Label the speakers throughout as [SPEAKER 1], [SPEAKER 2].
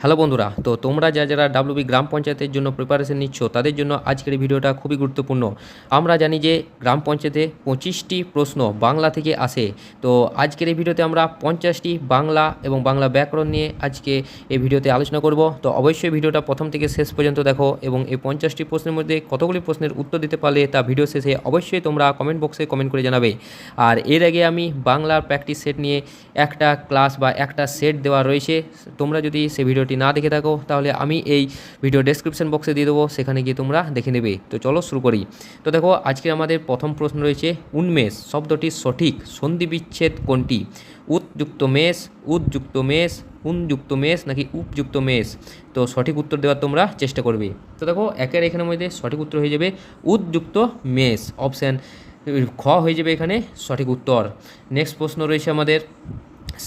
[SPEAKER 1] Hello বন্ধুরা, তো তোমরা যারা ডাব্লিউবি গ্রাম পঞ্চায়েতের জন্য প্রিপারেশন নিচ্ছ তাদের জন্য আজকের এই ভিডিওটা খুবই গুরুত্বপূর্ণ। আমরা জানি যে গ্রাম পঞ্চায়েতে 25টি প্রশ্ন বাংলা থেকে আসে। তো আজকের এই ভিডিওতে আমরা 50টি বাংলা এবং বাংলা ব্যাকরণ নিয়ে আজকে এই ভিডিওতে আলোচনা করব। তো অবশ্যই ভিডিওটা প্রথম থেকে শেষ পর্যন্ত দেখো এবং এই 50টি প্রশ্নের মধ্যে কতগুলি প্রশ্নের উত্তর দিতে পারলে তা ভিডিও শেষে অবশ্যই তোমরা কমেন্ট বক্সে কমেন্ট করে জানাবে। আর এর আগে আমি বাংলার প্র্যাকটিস সেট নিয়ে একটা ক্লাস বা একটা সেট দেওয়া রয়েছে। তোমরা যদি সেই ভিডিওটি না দেখে থাকো তাহলে আমি এই ভিডিও ডেসক্রিপশন বক্সে দিয়ে দেবো, সেখানে গিয়ে তোমরা দেখে নেবে। তো চলো শুরু করি। তো দেখো, আজকে আমাদের প্রথম প্রশ্ন রয়েছে, উন্মেষ শব্দটির সঠিক সন্ধি বিচ্ছেদ কোনটি? উৎযুক্ত মেষ, উৎযুক্ত মেষ, উনযুক্ত মেষ নাকি উপযুক্ত মেষ? তো সঠিক উত্তর দেওয়ার তোমরা চেষ্টা করবে। তো দেখো, একের এখানের মধ্যে সঠিক উত্তর হয়ে যাবে উৎযুক্ত মেষ, অপশান খ হয়ে যাবে এখানে সঠিক উত্তর। নেক্সট প্রশ্ন রয়েছে আমাদের,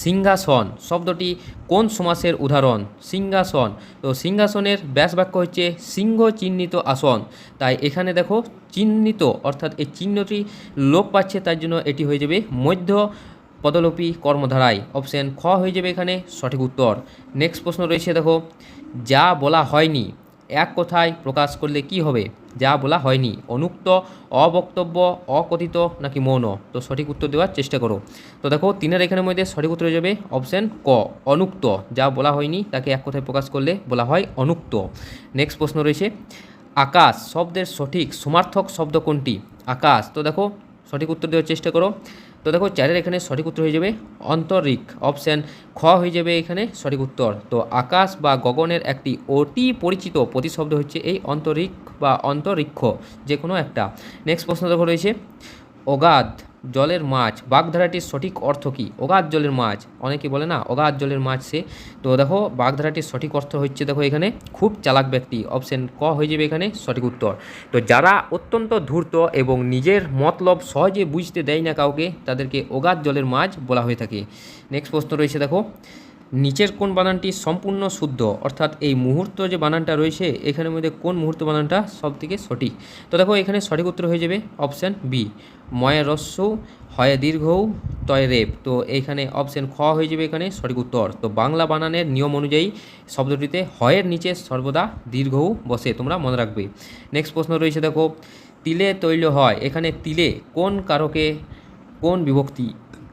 [SPEAKER 1] সিংহাসন শব্দটি কোন সমাসের উদাহরণ? সিংহাসন, তো সিংহাসনের ব্যাস বাক্য হচ্ছে সিংহ চিহ্নিত আসন। তাই এখানে দেখো চিহ্নিত অর্থাৎ এই চিহ্নটি লোপ পাচ্ছে, তার জন্য এটি হয়ে যাবে মধ্য পদলোপী কর্মধারায়, অপশান খ হয়ে যাবে এখানে সঠিক উত্তর। নেক্সট প্রশ্ন রয়েছে দেখো, যা বলা হয়নি এক কথায় প্রকাশ করলে কি হবে? যা বলা হয়নি, অনুক্ত, অবক্তব্য, অকথিত নাকি মৌন? তো সঠিক উত্তর দেওয়ার চেষ্টা করো। তো দেখো, তিনের এখানের মধ্যে সঠিক উত্তর হয়ে যাবে অপশান ক, অনুক্ত। যা বলা হয়নি তাকে এক কথায় প্রকাশ করলে বলা হয় অনুক্ত। নেক্সট প্রশ্ন রয়েছে, আকাশ শব্দের সঠিক সমার্থক শব্দ কোনটি? আকাশ, তো দেখো সঠিক উত্তর দেওয়ার চেষ্টা করো। তো দেখো, চারের এখানে সঠিক উত্তর হয়ে যাবে অন্তরিক্ষ, অপশান খ হয়ে যাবে এখানে সঠিক উত্তর। তো আকাশ বা গগনের একটি অতি পরিচিত প্রতিশব্দ হচ্ছে এই অন্তরিক্ষ বা অন্তরিক্ষ, যে কোনো একটা। নেক্সট প্রশ্ন দেখো রয়েছে, অগাধ জলের মাছ বাগধারাটির সঠিক অর্থ কী? অগাধ জলের মাছ, অনেকে বলে না অগাধ জলের মাছ সে। তো দেখো, বাগধারাটির সঠিক অর্থ হচ্ছে দেখো এখানে খুব চালাক ব্যক্তি, অপশান ক হয়ে যাবে এখানে সঠিক উত্তর। তো যারা অত্যন্ত ধূর্ত এবং নিজের মতলব সহজে বুঝতে দেয় না কাউকে, তাদেরকে অগাধ জলের মাছ বলা হয়ে থাকে। নেক্সট প্রশ্ন রয়েছে দেখো, নিচের কোন বানানটি সম্পূর্ণ শুদ্ধ? অর্থাৎ এই মুহূর্ত যে বানানটা রয়েছে এখানের মধ্যে কোন মুহূর্ত বানানটা সব থেকে সঠিক? তো দেখো, এখানে সঠিক উত্তর হয়ে যাবে অপশান বি, ময় রস্য হয় দীর্ঘ তয় রেপ। তো এইখানে অপশান খ হয়ে যাবে এখানে সঠিক উত্তর। তো বাংলা বানানের নিয়ম অনুযায়ী শব্দটিতে হয়ের নিচে সর্বদা দীর্ঘ বসে, তোমরা মনে রাখবে। নেক্সট প্রশ্ন রয়েছে দেখো, তিলে তৈল হয়, এখানে তিলে কোন কারকে কোন বিভক্তি?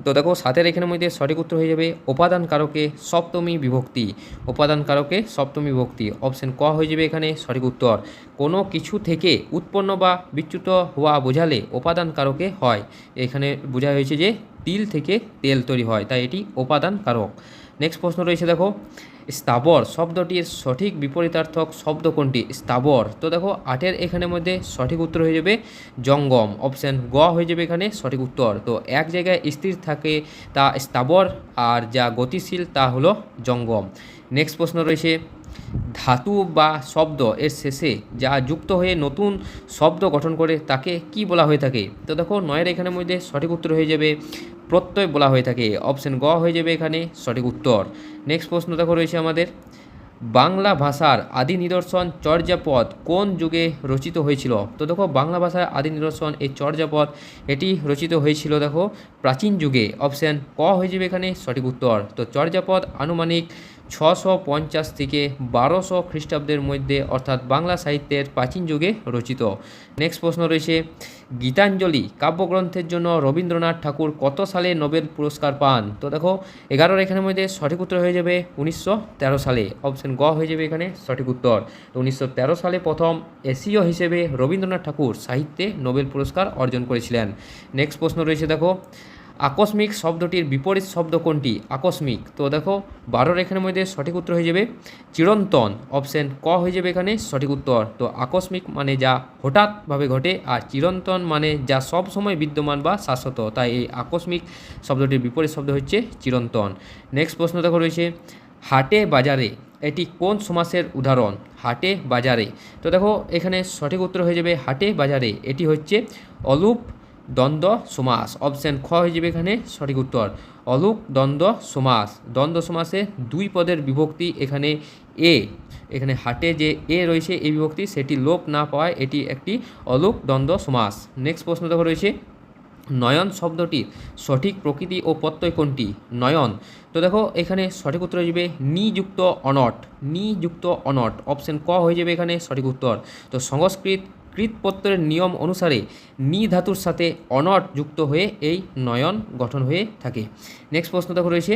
[SPEAKER 1] তো দেখো, সাতের এখানের মধ্যে সঠিক উত্তর হয়ে যাবে উপাদান কারকে সপ্তমী বিভক্তি, উপাদান কারকে সপ্তমী বিভক্তি, অপশান ক হয়ে যাবে এখানে সঠিক উত্তর। কোনো কিছু থেকে উৎপন্ন বা বিচ্যুত হওয়া বোঝালে উপাদান কারকে হয়, এখানে বোঝা হয়েছে যে তিল থেকে তেল তৈরি হয়, তাই এটি উপাদান কারক। নেক্সট প্রশ্ন রয়েছে দেখো, স্থাবর শব্দটির সঠিক বিপরীতার্থক শব্দ কোনটি? স্থাবর, তো দেখো আটের এখানের মধ্যে সঠিক উত্তর হয়ে যাবে জঙ্গম, অপশান গ হয়ে যাবে এখানে সঠিক উত্তর। তো এক জায়গায় স্থির থাকে তা স্থাবর, আর যা গতিশীল তা হলো জঙ্গম। নেক্সট প্রশ্ন রয়েছে, ধাতু বা শব্দ এর শেষে যা যুক্ত হয়ে নতুন শব্দ গঠন করে তাকে কি বলা হয়ে থাকে? তো দেখো, নয়ের এখানের মধ্যে সঠিক উত্তর হয়ে যাবে প্রত্যয় বলা হয়ে থাকে, অপশান গ হয়ে যাবে এখানে সঠিক উত্তর। নেক্সট প্রশ্ন দেখো রয়েছে আমাদের, বাংলা ভাষার আদি নিদর্শন চর্যাপদ কোন যুগে রচিত হয়েছিল? তো দেখো, বাংলা ভাষার আদি নিদর্শন এই চর্যাপদ এটি রচিত হয়েছিল দেখো প্রাচীন যুগে, অপশান ক হয়ে যাবে এখানে সঠিক উত্তর। তো চর্যাপদ আনুমানিক 650 থেকে 1200 খ্রিস্টাব্দের মধ্যে, অর্থাৎ বাংলা সাহিত্যের প্রাচীন যুগে রচিত। নেক্সট প্রশ্ন রয়েছে, গীতাঞ্জলি কাব্যগ্রন্থের জন্য রবীন্দ্রনাথ ঠাকুর কত সালে নোবেল পুরস্কার পান? তো দেখো, 11 এখানের মধ্যে সঠিক উত্তর হয়ে যাবে 1913 সালে, অপশান গ হয়ে যাবে এখানে সঠিক উত্তর। তো 1913 সালে প্রথম এশীয় হিসেবে রবীন্দ্রনাথ ঠাকুর সাহিত্যে নোবেল পুরস্কার অর্জন করেছিলেন। নেক্সট প্রশ্ন রয়েছে দেখো, আকস্মিক শব্দটির বিপরীত শব্দ কোনটি? আকস্মিক, তো দেখো 12 এখানের মধ্যে সঠিক উত্তর হয়ে যাবে চিরন্তন, অপশান ক হয়ে যাবে এখানে সঠিক উত্তর। তো আকস্মিক মানে যা হঠাৎভাবে ঘটে, আর চিরন্তন মানে যা সব সময় বিদ্যমান বা শাশ্বত, তাই এই আকস্মিক শব্দটির বিপরীত শব্দ হচ্ছে চিরন্তন। নেক্সট প্রশ্ন দেখো রয়েছে, হাটে বাজারে এটি কোন সমাসের উদাহরণ? হাটে বাজারে, তো দেখো এখানে সঠিক উত্তর হয়ে যাবে হাটে বাজারে, এটি হচ্ছে অলুপ দ্বন্দ্ব সমাস, অপশান খ হয়ে যাবে এখানে সঠিক উত্তর। অলুক দ্বন্দ্ব সমাস, দ্বন্দ্ব সমাসে দুই পদের বিভক্তি এখানে এ, এখানে হাটে যে এ রয়েছে এই বিভক্তি সেটি লোপ না পাওয়ায় এটি একটি অলুক দ্বন্দ্ব সমাস। নেক্সট প্রশ্ন দেখো রয়েছে, নয়ন শব্দটির সঠিক প্রকৃতি ও প্রত্যয় কোনটি? নয়ন। তো দেখো এখানে সঠিক উত্তর হয়ে যাবে নিযুক্ত অনট, নিযুক্ত অনট, অপশন ক হয়ে যাবে এখানে সঠিক উত্তর। তো সংস্কৃত কৃত প্রত্যয়ের নিয়ম অনুসারে নি ধাতুর সাথে অনট যুক্ত হয়ে এই নয়ন গঠন হয়ে থাকে। নেক্সট প্রশ্ন দেখো রয়েছে,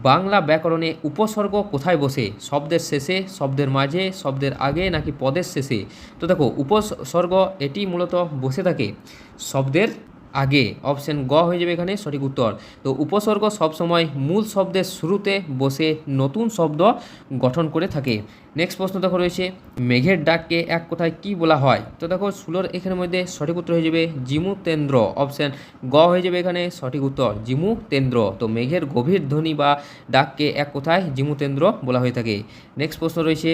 [SPEAKER 1] বাংলা ব্যাকরণে উপসর্গ কোথায় বসে? শব্দের শেষে, শব্দের মাঝে, শব্দের আগে নাকি পদের শেষে? তো দেখো উপসর্গ এটি মূলত বসে থাকে শব্দের আগে, অপশন গ হয়ে যাবে এখানে সঠিক উত্তর। তো উপসর্গ সবসময় মূল শব্দের শুরুতে বসে নতুন শব্দ গঠন করে থাকে। নেক্সট প্রশ্ন দেখো রয়েছে, মেঘের ডাককে এক কথায় কি বলা হয়? তো দেখো ষোলোর এখানের মধ্যে সঠিক উত্তর হয়ে যাবে জিমুতেন্দ্র, অপশন গ হয়ে যাবে এখানে সঠিক উত্তর জিমুতেন্দ্র। তো মেঘের গভীর ধ্বনি বা ডাককে এক কথায় জিমুতেন্দ্র বলা হয়ে থাকে। নেক্সট প্রশ্ন রয়েছে,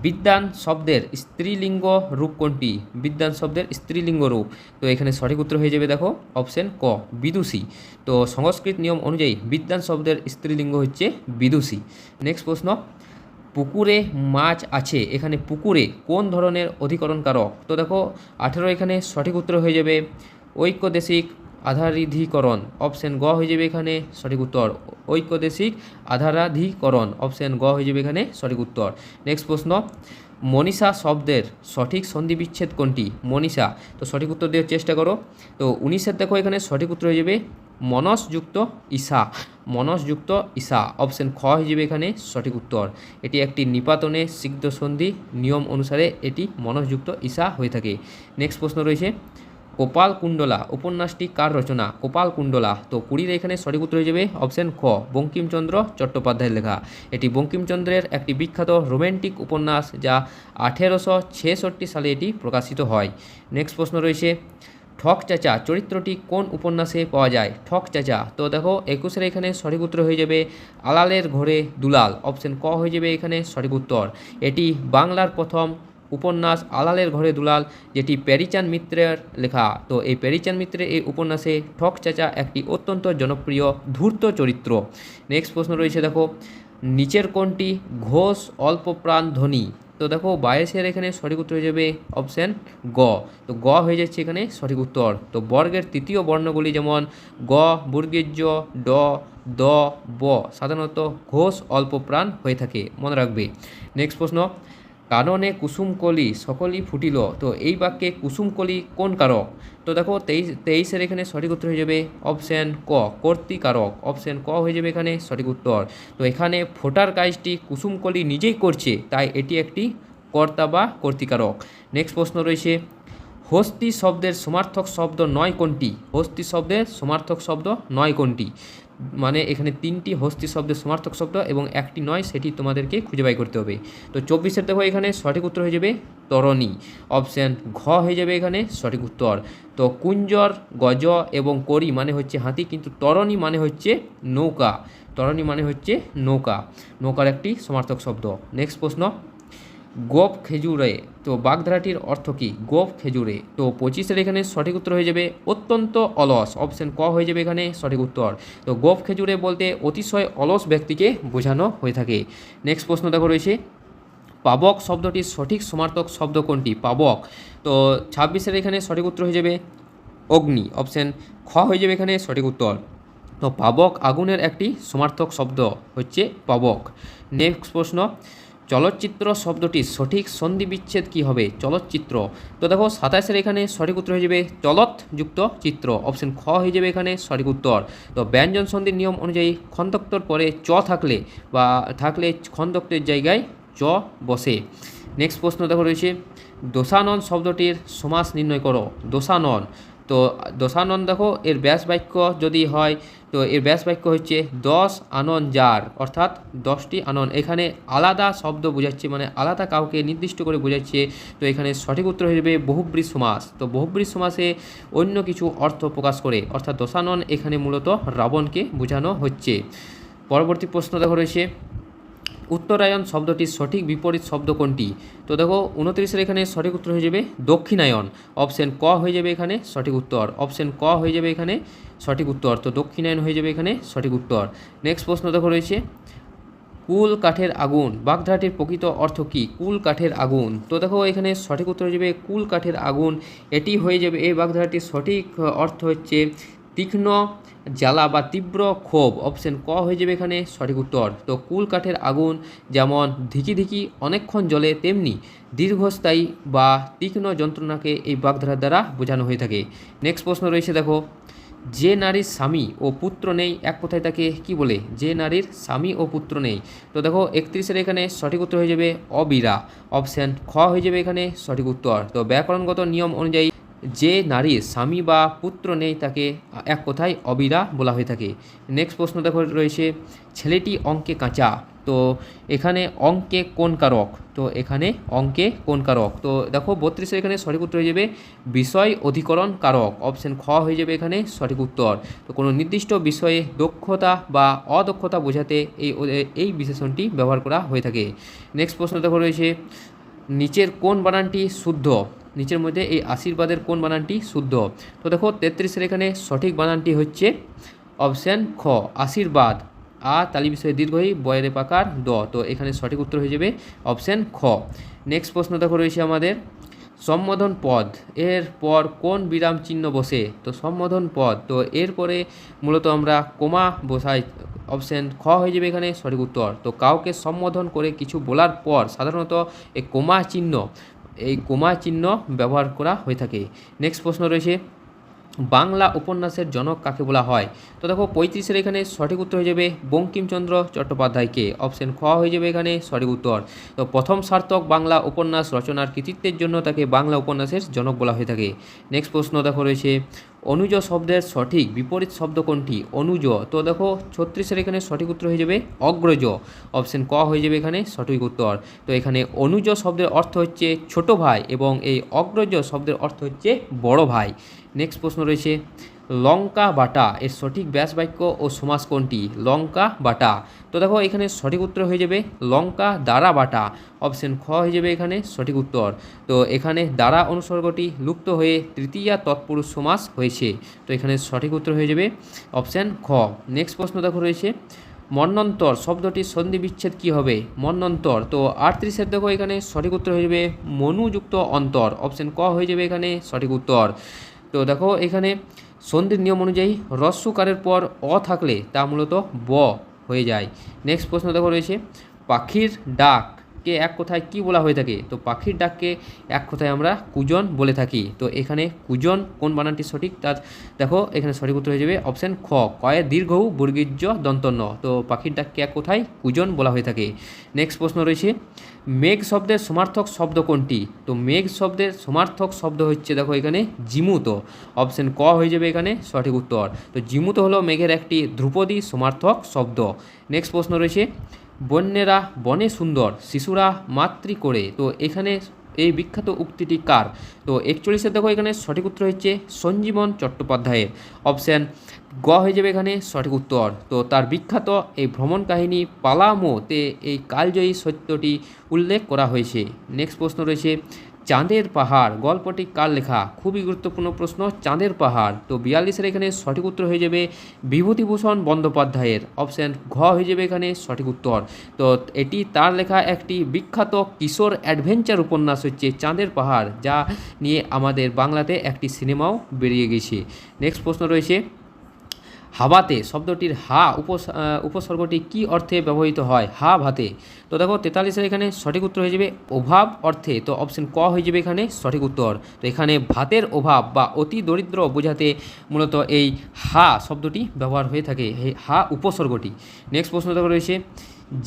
[SPEAKER 1] বিদ্বান শব্দের স্ত্রীলিঙ্গ রূপ কোনটি? বিদ্বান শব্দের স্ত্রীলিঙ্গ রূপ, তো এখানে সঠিক উত্তর হয়ে যাবে দেখো অপশন ক বিদুষী। তো সংস্কৃত নিয়ম অনুযায়ী বিদ্বান শব্দের স্ত্রীলিঙ্গ হচ্ছে বিদুষী। নেক্সট প্রশ্ন, পুকুরে মাছ আছে, এখানে পুকুরে কোন ধরনের অধিকরণ কারক? তো দেখো 18 এখানে সঠিক উত্তর হয়ে যাবে ঐক্যদেশিক আধারাধিকরণ, অপশন গ হয়ে যাবে এখানে সঠিক উত্তর ঐক্যদেশিক আধারাধিকরণ, অপশন গ হয়ে যাবে এখানে সঠিক উত্তর। নেক্সট প্রশ্ন, মনীষা শব্দের সঠিক সন্ধি বিচ্ছেদ কোনটি? মনীষা, তো সঠিক উত্তর দেওয়ার চেষ্টা করো। তো 19 দেখো এখানে সঠিক উত্তর হয়ে যাবে মনসযুক্ত ঈশা, মনসযুক্ত ঈশা, অপশন খ হয়ে যাবে এখানে সঠিক উত্তর। এটি একটি নিপাতনে সিদ্ধ সন্ধি, নিয়ম অনুসারে এটি মনসযুক্ত ঈশা হয়ে থাকে। নেক্সট প্রশ্ন রয়েছে, কপালকুণ্ডলা উপন্যাসটি কার রচনা? কপালকুণ্ডলা, তো 20 এখানে সঠিক উত্তর হয়ে যাবে অপশন খ বঙ্কিমচন্দ্র চট্টোপাধ্যায়ের লেখা। এটি বঙ্কিমচন্দ্রের একটি বিখ্যাত রোম্যান্টিক উপন্যাস, যা 1866 সালে এটি প্রকাশিত হয়। নেক্সট প্রশ্ন রয়েছে, ঠক চাচা চরিত্রটি কোন উপন্যাসে পাওয়া যায়? ঠক চাচা, তো দেখো 21 এখানে সঠিক উত্তর হয়ে যাবে আলালের ঘরে দুলাল, অপশন ক হয়ে যাবে এখানে সঠিক উত্তর। এটি বাংলার প্রথম উপন্যাস আলালের ঘরে দুলাল, যেটি প্যারীচাঁদ মিত্রের লেখা। তো এই প্যারীচাঁদ মিত্রের এই উপন্যাসে ঠক চাচা একটি অত্যন্ত জনপ্রিয় ধূর্ত চরিত্র। নেক্সট প্রশ্ন রয়েছে দেখো, নিচের কোনটি ঘোষ অল্পপ্রাণ ধ্বনি? তো দেখো 22 এখানে সঠিক উত্তর হয়ে যাবে অপশান গ, তো গ হয়ে যাচ্ছে এখানে সঠিক উত্তর। তো বর্গের তৃতীয় বর্ণগুলি যেমন গ, বর্গের জ, ড, দ, ব সাধারণত ঘোষ অল্পপ্রাণ হয়ে থাকে, মনে রাখবে। নেক্সট প্রশ্ন, কাননে কুসুমকলি সকলই ফুটিল, তো এই বাক্যে কুসুমকলি কোন কারক? তো দেখো 23 এখানে সঠিক উত্তর হয়ে যাবে অপশান ক কর্তৃকারক, অপশান ক হয়ে যাবে এখানে সঠিক উত্তর। তো এখানে ফোটার কাজটি কুসুমকলি নিজেই করছে, তাই এটি একটি কর্তা বা কর্তৃকারক। নেক্সট প্রশ্ন রয়েছে, হস্তি শব্দের সমার্থক শব্দ নয় কোনটি? হস্তি শব্দের সমার্থক শব্দ নয় কোনটি? মানে এখানে 3টি হস্তি শব্দের সমার্থক শব্দ এবং একটি নয়, সেটি তোমাদেরকে খুঁজে বাই করতে হবে। তো 24 দেখো এখানে সঠিক উত্তর হয়ে যাবে তরণী, অপশান ঘ হয়ে যাবে এখানে সঠিক উত্তর। তো কুঞ্জর, গজ এবং করি মানে হচ্ছে হাতি, কিন্তু তরণী মানে হচ্ছে নৌকা, তরণী মানে হচ্ছে নৌকা, নৌকার একটি সমার্থক শব্দ। নেক্সট প্রশ্ন, গোপ খেজুরে, তো বাগধারাটির অর্থ কী? গোপ খেজুরে, তো 25 এখানে সঠিক উত্তর হয়ে যাবে অত্যন্ত অলস, অপশান ক হয়ে যাবে এখানে সঠিক উত্তর। তো গোপ খেজুরে বলতে অতিশয় অলস ব্যক্তিকে বোঝানো হয়ে থাকে। নেক্সট প্রশ্ন দেখো রয়েছে, পাবক শব্দটির সঠিক সমার্থক শব্দ কোনটি? পাবক, তো 26 এখানে সঠিক উত্তর হয়ে যাবে অগ্নি, অপশান খ হয়ে যাবে এখানে সঠিক উত্তর। তো পাবক আগুনের একটি সমার্থক শব্দ হচ্ছে পাবক। নেক্সট প্রশ্ন, চলচ্চিত্র শব্দটির সঠিক সন্ধি বিচ্ছেদ কী হবে? চলচ্চিত্র, তো দেখো 27 এখানে সঠিক উত্তর হয়ে যাবে চলত যুক্ত চিত্র, অপশান খ হয়ে যাবে এখানে সঠিক উত্তর। তো ব্যঞ্জন সন্ধির নিয়ম অনুযায়ী খন্দক্তর পরে চ থাকলে বা থাকলে খন্দক্তের জায়গায় চ বসে। নেক্সট প্রশ্ন দেখো রয়েছে, দোষানন শব্দটির সমাস নির্ণয় করো। দোষানন, তো দোষানন দেখো এর ব্যাস বাক্য যদি হয়, তো এর ব্যাস বাক্য হচ্ছে 10 আনন যার, অর্থাৎ 10টি আনন, এখানে আলাদা শব্দ বোঝাচ্ছে, মানে আলাদা কাউকে নির্দিষ্ট করে বোঝাচ্ছে। তো এখানে সঠিক উত্তর হয়ে যাবে বহুব্রীহি সমাস। তো বহুব্রীহি সমাসে অন্য কিছু অর্থ প্রকাশ করে, অর্থাৎ দোষানন এখানে মূলত রাবণকে বোঝানো হচ্ছে। পরবর্তী প্রশ্ন দেখো রয়েছে, উত্তরায়ণ শব্দটির সঠিক বিপরীত শব্দ কোনটি? তো দেখো 29 এখানে সঠিক উত্তর হয়ে যাবে দক্ষিণায়ন, অপশান ক হয়ে যাবে এখানে সঠিক উত্তর, অপশান ক হয়ে যাবে এখানে সঠিক উত্তর। তো দক্ষিণায়ন হয়ে যাবে এখানে সঠিক উত্তর। নেক্সট প্রশ্ন দেখো রয়েছে, কুল কাঠের আগুন বাগধারাটির প্রকৃত অর্থ কী? কুল কাঠের আগুন। তো দেখো এখানে সঠিক উত্তর হয়ে যাবে কুল কাঠের আগুন। এটি হয়ে যাবে এই বাগধারাটির সঠিক অর্থ হচ্ছে তীক্ষ্ণ জ্বালা বা তীব্র ক্ষোভ। অপশন ক হয়ে যাবে এখানে সঠিক উত্তর। তো কুল কাঠের আগুন যেমন ধিকি ধিকি অনেকক্ষণ জ্বলে, তেমনি দীর্ঘস্থায়ী বা তীক্ষ্ণ যন্ত্রণাকে এই বাগধারার দ্বারা বোঝানো হয়ে থাকে। নেক্সট প্রশ্ন রয়েছে দেখো, যে নারীর স্বামী ও পুত্র নেই এক কথায় তাকে কি বলে? যে নারীর স্বামী ও পুত্র নেই। তো দেখো 31-এর এখানে সঠিক উত্তর হয়ে যাবে অবিরা। অপশান খ হয়ে যাবে এখানে সঠিক উত্তর। তো ব্যাকরণগত নিয়ম অনুযায়ী যে নারীর স্বামী বা পুত্র নেই তাকে এক কথায় অবিরা বলা হয়ে থাকে। নেক্সট প্রশ্ন দেখো রয়েছে, ছেলেটি অঙ্কে কাঁচা। তো এখানে অঙ্কে কোন কারক? তো এখানে অঙ্কে কোন কারক? তো দেখো 32-এর এখানে সঠিক উত্তর হয়ে যাবে বিষয় অধিকরণ কারক। অপশন খ হয়ে যাবে এখানে সঠিক উত্তর। তো কোনো নির্দিষ্ট বিষয়ে দক্ষতা বা অদক্ষতা বোঝাতে এই বিশেষণটি ব্যবহার করা হয়ে থাকে। নেক্সট প্রশ্ন দেখো রয়েছে, নিচের কোন বানানটি শুদ্ধ? নিচের মধ্যে এই আশীর্বাদের কোন বানানটি শুদ্ধ? তো দেখো 33-এর এখানে সঠিক বানানটি হচ্ছে অপশান খ আশীর্বাদ। তালি বিষয়ে দীর্ঘই বয়েরে পাকার দ। তো এখানে সঠিক উত্তর হয়ে যাবে অপশান খ। নেক্সট প্রশ্ন দেখো রয়েছে আমাদের, সম্বোধন পদ এর পর কোন বিরাম চিহ্ন বসে? তো সম্বোধন পদ, তো এরপরে মূলত আমরা কোমা বসাই। অপশান খ হয়ে যাবে এখানে সঠিক উত্তর। তো কাউকে সম্বোধন করে কিছু বলার পর সাধারণত এই কোমা চিহ্ন ব্যবহার করা হয়ে থাকে। নেক্সট প্রশ্ন রয়েছে, বাংলা উপন্যাসের জনক কাকে বলা হয়? তো দেখো 35-এর এখানে সঠিক উত্তর হয়ে যাবে বঙ্কিমচন্দ্র চট্টোপাধ্যায়কে। অপশন খ হয়ে যাবে এখানে সঠিক উত্তর। তো প্রথম সার্থক বাংলা উপন্যাস রচনার কৃতিত্বের জন্য তাকে বাংলা উপন্যাসের জনক বলা হয়ে থাকে। নেক্সট প্রশ্ন দেখো রয়েছে, অনুজ শব্দের সঠিক বিপরীত শব্দ কোনটি? অনুজ, তো দেখো 36-এর এখানে সঠিক উত্তর হয়ে যাবে অগ্রজ। অপশন ক হয়ে যাবে এখানে সঠিক উত্তর। তো এখানে অনুজ শব্দের অর্থ হচ্ছে ছোট ভাই এবং এই অগ্রজ শব্দের অর্থ হচ্ছে বড় ভাই। নেক্সট প্রশ্ন রয়েছে, লঙ্কা বাটা এর সঠিক ব্যাস বাক্য ও সমাস কোনটি? লঙ্কা বাটা, তো দেখো এখানে সঠিক উত্তর হয়ে যাবে লঙ্কা দ্বারা বাটা। অপশন খ হয়ে যাবে এখানে সঠিক উত্তর। তো এখানে দ্বারা অনুসর্গটি লুপ্ত হয়ে তৃতীয়া তৎপুরুষ সমাস হয়েছে। তো এখানে সঠিক উত্তর হয়ে যাবে অপশান খ। নেক্সট প্রশ্ন দেখো রয়েছে, মন্বন্তর শব্দটির সন্ধি বিচ্ছেদ কী হবে? মন্বন্তর, তো 38-এর দেখো এখানে সঠিক উত্তর হয়ে যাবে মনুযুক্ত অন্তর। অপশান ক হয়ে যাবে এখানে সঠিক উত্তর। তো দেখো এখানে সন্ধির নিয়ম অনুযায়ী হ্রস্বকারের পর অ থাকলে তা মূলত ব হয়ে যায়। নেক্সট প্রশ্ন দেখো রয়েছে, পাখির ডাককে এক কথায় কি বলা হয়ে থাকে? তো পাখির ডাককে এক কথায় আমরা কুজন বলে থাকি। তো এখানে কুজন কোন বানানটি সঠিক তার দেখো এখানে সঠিক উত্তর হয়ে যাবে অপশান খ কয়ে দীর্ঘ বর্গীর্য দন্তন্য। তো পাখির ডাককে এক কথায় কুজন বলা হয়ে থাকে। নেক্সট প্রশ্ন রয়েছে, মেঘ শব্দের সমার্থক শব্দ কোনটি? তো মেঘ শব্দের সমার্থক শব্দ হচ্ছে দেখো এখানে জিমুত। অপশন ক হয়ে যাবে এখানে সঠিক উত্তর। তো জিমুত হলো মেঘের একটি ধ্রুপদী সমার্থক শব্দ। নেক্সট প্রশ্ন রয়েছে, বন্যেরা বনে সুন্দর, শিশুরা মাতৃ করে। তো এখানে এই বিখ্যাত উক্তিটি কার? তো 41-এর দেখো এখানে সঠিক উত্তর হচ্ছে সঞ্জীবন চট্টোপাধ্যায়ের। অপশান গ হয়ে যাবে এখানে সঠিক উত্তর। তো তার বিখ্যাত এই ভ্রমণ কাহিনী পালামোতে এই কালজয়ী সত্যটি উল্লেখ করা হয়েছে। নেক্সট প্রশ্ন রয়েছে, চাঁদের পাহাড় গল্পটি কার লেখা? খুবই গুরুত্বপূর্ণ প্রশ্ন, চাঁদের পাহাড়। তো 42-এর এখানে সঠিক উত্তর হয়ে যাবে বিভূতিভূষণ বন্দ্যোপাধ্যায়ের। অপশান ঘ হয়ে যাবে এখানে সঠিক উত্তর। তো এটি তার লেখা একটি বিখ্যাত কিশোর অ্যাডভেঞ্চার উপন্যাস হচ্ছে চাঁদের পাহাড়, যা নিয়ে আমাদের বাংলাতে একটি সিনেমাও বেরিয়ে গেছে। নেক্সট প্রশ্ন রয়েছে, হাবাতে শব্দটির উপসর্গটি কি অর্থে ব্যবহৃত হয়? হা ভাতে। তো দেখো 43-এর এখানে সঠিক উত্তর হয়ে যাবে অভাব অর্থে। তো অপশন ক হয়ে যাবে এখানে সঠিক উত্তর। তো এখানে ভাতের অভাব বা অতি দরিদ্র বোঝাতে মূলত এই হা শব্দটি ব্যবহার হয়ে থাকে, এই হা উপসর্গটি। নেক্সট প্রশ্ন দেখো রয়েছে,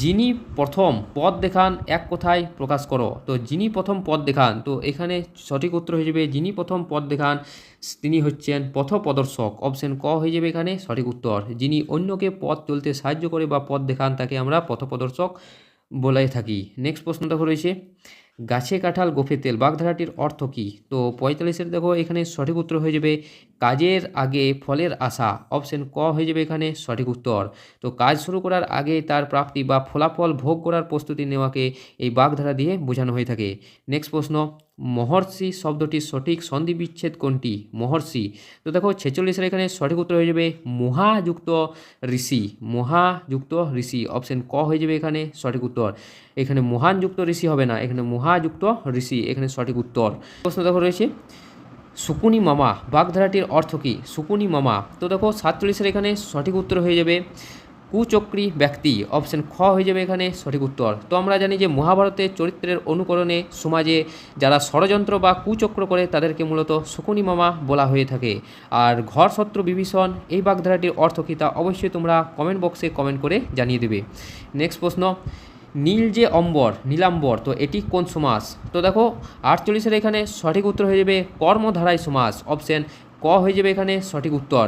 [SPEAKER 1] যিনি প্রথম পদ দেখান এক কথায় প্রকাশ করো। তো যিনি প্রথম পদ দেখান, তো এখানে সঠিক উত্তর হয়ে যাবে যিনি প্রথম পদ দেখান তিনি হচ্ছেন পথপ্রদর্শক। অপশন ক হয়ে যাবে এখানে সঠিক উত্তর। যিনি অন্যকে পথ চলতে সাহায্য করে বা পথ দেখান তাকে আমরা পথপ্রদর্শক বলে থাকি। নেক্সট প্রশ্ন দেখো রয়েছে, গাছে কাঁঠাল গোফে তেল বাগধারাটির অর্থ কী? তো 45-এর দেখো এখানে সঠিক উত্তর হয়ে যাবে কাজের আগে ফলের আশা। অপশন ক হয়ে যাবে এখানে সঠিক উত্তর। তো কাজ শুরু করার আগে তার প্রাপ্তি বা ফলাফল ভোগ করার প্রস্তুতি নেওয়াকে এই বাগধারা দিয়ে বোঝানো হয়ে থাকে। নেক্সট প্রশ্ন, মহর্ষি শব্দটির সঠিক সন্ধি বিচ্ছেদ কোনটি? মহর্ষি। তো দেখো 46-এর এখানে সঠিক উত্তর হয়ে যাবে মহাযুক্ত ঋষি। মহাযুক্ত ঋষি, অপশন ক হয়ে যাবে এখানে সঠিক উত্তর। এখানে মহানযুক্ত ঋষি হবে না, এখানে মহাযুক্ত ঋষি এখানে সঠিক উত্তর। প্রশ্ন দেখো রয়েছে সুকুনি মামা বাগধারাটির অর্থ কী? সুকুনি মামা। তো দেখো 47-এর এখানে সঠিক উত্তর হয়ে যাবে কুচক্রী ব্যক্তি। অপশন খ হয়ে যাবে এখানে সঠিক উত্তর। তো আমরা জানি যে মহাভারতের চরিত্রের অনুকরণে সমাজে যারা ষড়যন্ত্র বা কুচক্র করে তাদেরকে মূলত শকুনি মামা বলা হয়ে থাকে। আর ঘর শত্রু বিভীষণ এই বাগধারাটির অর্থ কী তা অবশ্যই তোমরা কমেন্ট বক্সে কমেন্ট করে জানিয়ে দেবে। নেক্সট প্রশ্ন, নীল যে অম্বর নীলাম্বর, তো এটি কোন সমাস? তো দেখো 48-এর এখানে সঠিক উত্তর হয়ে যাবে কর্মধারায় সমাস। অপশন ক হয়ে যাবে এখানে সঠিক উত্তর।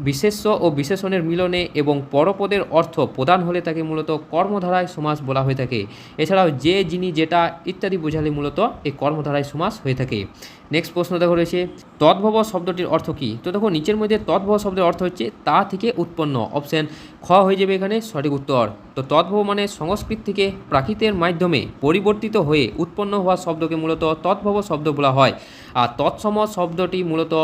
[SPEAKER 1] বিশেষ্য ও বিশেষণের মিলনে এবং পরপদের অর্থ প্রদান হলে তাকে মূলত কর্মধারায় সমাস বলা হয়ে থাকে। এছাড়াও যে, যিনি, যেটা ইত্যাদি বোঝালে মূলত এই কর্মধারায় সমাস হয়ে থাকে। নেক্সট প্রশ্ন দেখো রয়েছে তদ্ভব শব্দটির অর্থ কী? তো দেখো নিচের মধ্যে তদ্ভব শব্দের অর্থ হচ্ছে তা থেকে উৎপন্ন। অপশন খ হয়ে যাবে এখানে সঠিক উত্তর। তো তদ্ভব মানে সংস্কৃত থেকে প্রাকৃতের মাধ্যমে পরিবর্তিত হয়ে উৎপন্ন হওয়া শব্দকে মূলত তদ্ভব শব্দ বলা হয়। আর তৎসম শব্দটি মূলত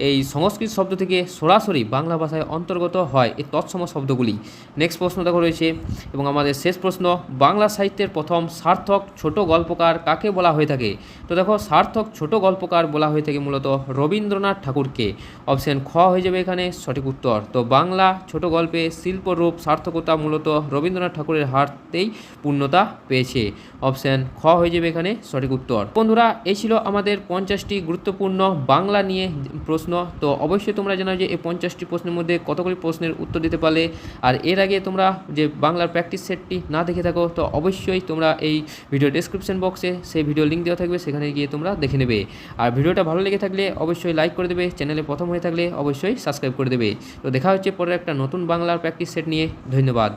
[SPEAKER 1] এই সংস্কৃত শব্দ থেকে সরাসরি বাংলা ভাষায় অন্তর্গত হয় এই তৎসম শব্দগুলি। নেক্সট প্রশ্ন দেখো রয়েছে এবং আমাদের শেষ প্রশ্ন, বাংলা সাহিত্যের প্রথম সার্থক ছোট গল্পকার কাকে বলা হয়ে থাকে? তো দেখো সার্থক ছোট গল্পকার বলা হয়ে থাকে মূলত রবীন্দ্রনাথ ঠাকুরকে। অপশন খ হয়ে যাবে এখানে সঠিক উত্তর। তো বাংলা ছোট গল্পে শিল্পরূপ সার্থকতা মূলত রবীন্দ্রনাথ ঠাকুরের হাতেই পূর্ণতা পেয়েছে। অপশন খ হয়ে যাবে এখানে সঠিক উত্তর। বন্ধুরা, এই ছিল আমাদের 50টি গুরুত্বপূর্ণ বাংলা নিয়ে প্রশ্ন। তো অবশ্যই তোমরা জানো যে এই 50টি প্রশ্নের মধ্যে কতগুলি প্রশ্নের উত্তর দিতে পারলে। আর এর আগে তোমরা যে বাংলার প্র্যাকটিস সেটটি না দেখে থাকো তো অবশ্যই তোমরা এই ভিডিও ডেসক্রিপশন বক্সে সেই ভিডিও লিঙ্ক দেওয়া থাকবে, সেখানে গিয়ে তোমরা দেখে নেবে। আর ভিডিওটা ভালো লেগে থাকলে অবশ্যই লাইক করে দেবে, চ্যানেলে প্রথম হয়ে থাকলে অবশ্যই সাবস্ক্রাইব করে দেবে। তো দেখা হচ্ছে পরের একটা নতুন বাংলার প্র্যাকটিস সেট নিয়ে। ধন্যবাদ।